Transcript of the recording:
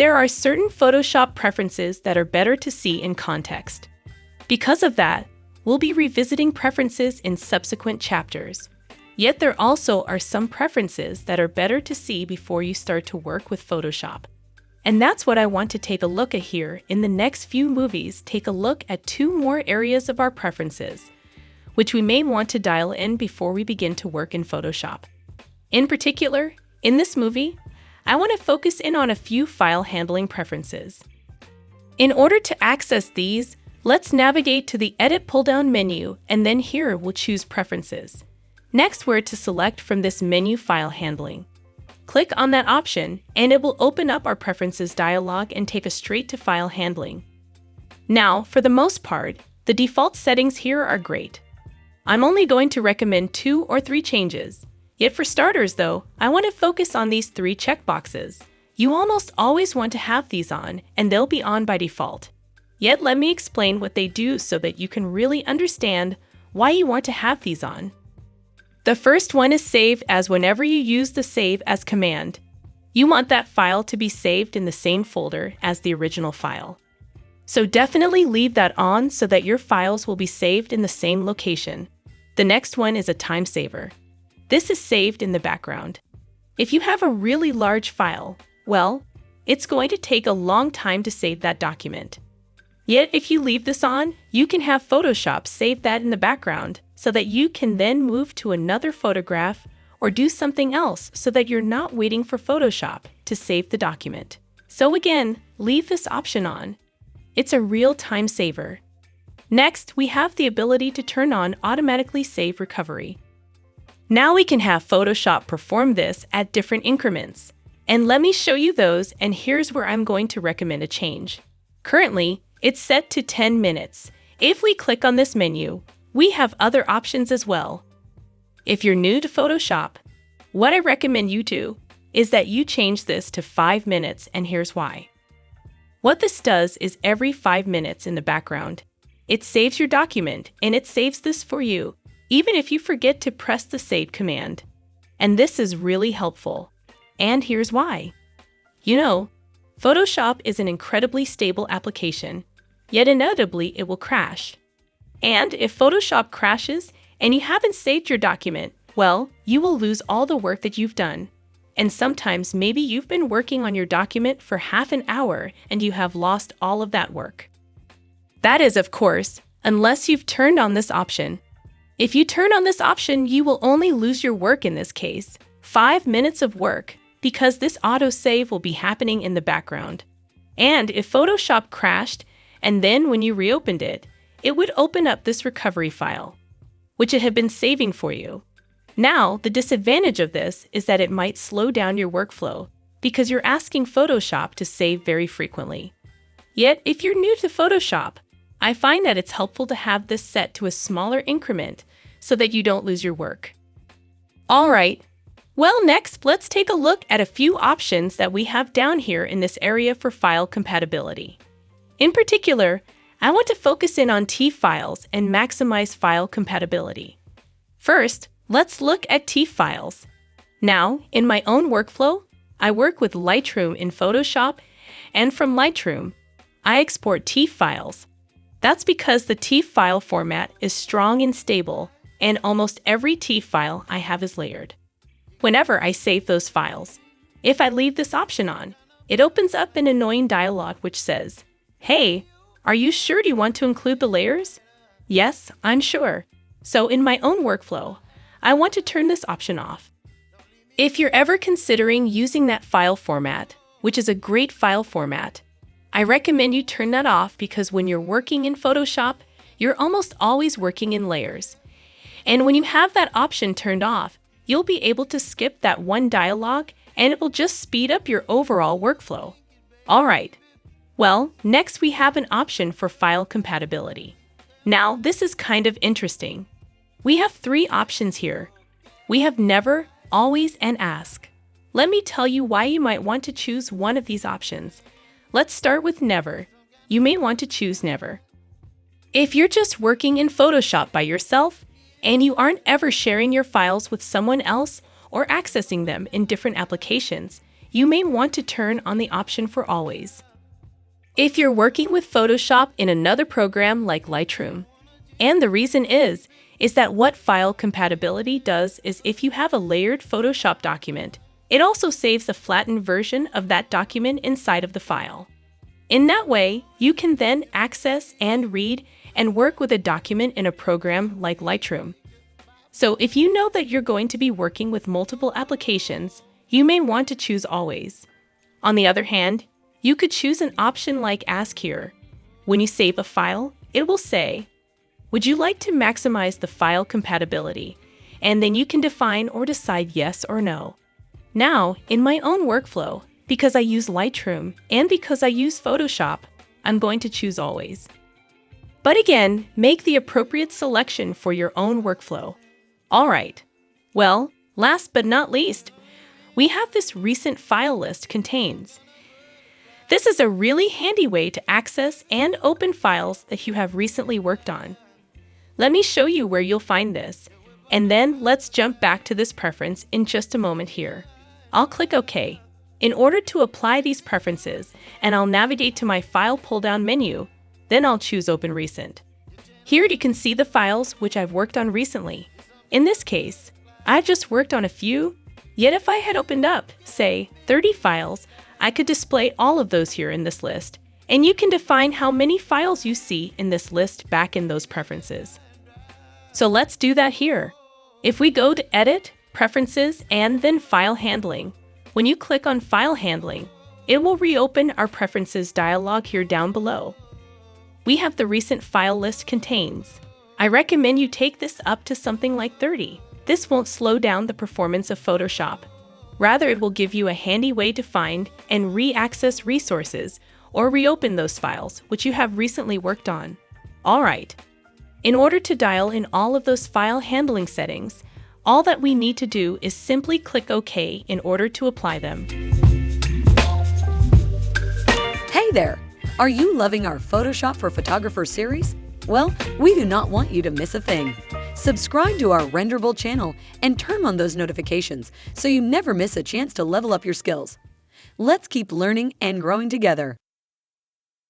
there are certain Photoshop preferences that are better to see in context. Because of that, we'll be revisiting preferences in subsequent chapters. Yet there also are some preferences that are better to see before you start to work with Photoshop. And that's what I want to take a look at here. In the next few movies, take a look at 2 more areas of our preferences, which we may want to dial in before we begin to work in Photoshop. In particular, in this movie, I want to focus in on a few file handling preferences. In order to access these, let's navigate to the Edit pull-down menu, and then here we'll choose Preferences. Next, we're to select from this menu File Handling. Click on that option, and it will open up our Preferences dialog and take us straight to File Handling. Now, for the most part, the default settings here are great. I'm only going to recommend 2 or 3 changes. Yet for starters though, I want to focus on these 3 checkboxes. You almost always want to have these on, and they'll be on by default. Yet let me explain what they do so that you can really understand why you want to have these on. The first one is Save As. Whenever you use the Save As command, you want that file to be saved in the same folder as the original file. So definitely leave that on so that your files will be saved in the same location. The next one is a time saver. This is saved in the background. If you have a really large file, well, it's going to take a long time to save that document. Yet if you leave this on, you can have Photoshop save that in the background so that you can then move to another photograph or do something else so that you're not waiting for Photoshop to save the document. So again, leave this option on. It's a real time saver. Next, we have the ability to turn on Automatically Save Recovery. Now we can have Photoshop perform this at different increments. And let me show you those, and here's where I'm going to recommend a change. Currently, it's set to 10 minutes. If we click on this menu, we have other options as well. If you're new to Photoshop, what I recommend you do is that you change this to 5 minutes, and here's why. What this does is every 5 minutes in the background, it saves your document, and it saves this for you, even if you forget to press the Save command. And this is really helpful. And here's why. You know, Photoshop is an incredibly stable application, yet inevitably it will crash. And if Photoshop crashes and you haven't saved your document, well, you will lose all the work that you've done. And sometimes maybe you've been working on your document for half an hour and you have lost all of that work. That is, of course, unless you've turned on this option. If you turn on this option, you will only lose your work in this case, 5 minutes of work, because this autosave will be happening in the background. And if Photoshop crashed, and then when you reopened it, it would open up this recovery file, which it had been saving for you. Now, the disadvantage of this is that it might slow down your workflow because you're asking Photoshop to save very frequently. Yet, if you're new to Photoshop, I find that it's helpful to have this set to a smaller increment so that you don't lose your work. All right. Well, next, let's take a look at a few options that we have down here in this area for file compatibility. In particular, I want to focus in on TIFF files and maximize file compatibility. First, let's look at TIFF files. Now, in my own workflow, I work with Lightroom in Photoshop, and from Lightroom, I export TIFF files. That's because the TIFF file format is strong and stable, and almost every TIFF file I have is layered. Whenever I save those files, if I leave this option on, it opens up an annoying dialog which says, "Hey, are you sure you want to include the layers?" Yes, I'm sure. So in my own workflow, I want to turn this option off. If you're ever considering using that file format, which is a great file format, I recommend you turn that off because when you're working in Photoshop, you're almost always working in layers. And when you have that option turned off, you'll be able to skip that one dialog and it will just speed up your overall workflow. All right. Well, next we have an option for file compatibility. Now, this is kind of interesting. We have 3 options here. We have Never, Always, and Ask. Let me tell you why you might want to choose one of these options. Let's start with Never. You may want to choose Never. If you're just working in Photoshop by yourself, and you aren't ever sharing your files with someone else or accessing them in different applications, you may want to turn on the option for always. If you're working with Photoshop in another program like Lightroom, and the reason is that what file compatibility does is if you have a layered Photoshop document, it also saves a flattened version of that document inside of the file. In that way, you can then access and read and work with a document in a program like Lightroom. So if you know that you're going to be working with multiple applications, you may want to choose Always. On the other hand, you could choose an option like Ask Here. When you save a file, it will say, "Would you like to maximize the file compatibility?" And then you can define or decide yes or no. Now, in my own workflow, because I use Lightroom and because I use Photoshop, I'm going to choose Always. But again, make the appropriate selection for your own workflow. All right. Well, last but not least, we have this recent file list contains. This is a really handy way to access and open files that you have recently worked on. Let me show you where you'll find this, and then let's jump back to this preference in just a moment here. I'll click OK in order to apply these preferences, and I'll navigate to my File pull-down menu, then I'll choose Open Recent. Here you can see the files which I've worked on recently. In this case, I just worked on a few, yet if I had opened up, say, 30 files, I could display all of those here in this list, and you can define how many files you see in this list back in those preferences. So let's do that here. If we go to Edit, Preferences, and then File Handling, when you click on File Handling, it will reopen our Preferences dialog here down below. We have the recent file list contains. I recommend you take this up to something like 30. This won't slow down the performance of Photoshop. Rather, it will give you a handy way to find and re-access resources or reopen those files which you have recently worked on. All right. In order to dial in all of those file handling settings, all that we need to do is simply click OK in order to apply them. Hey there! Are you loving our Photoshop for Photographers series? Well, we do not want you to miss a thing. Subscribe to our Renderbull channel and turn on those notifications so you never miss a chance to level up your skills. Let's keep learning and growing together.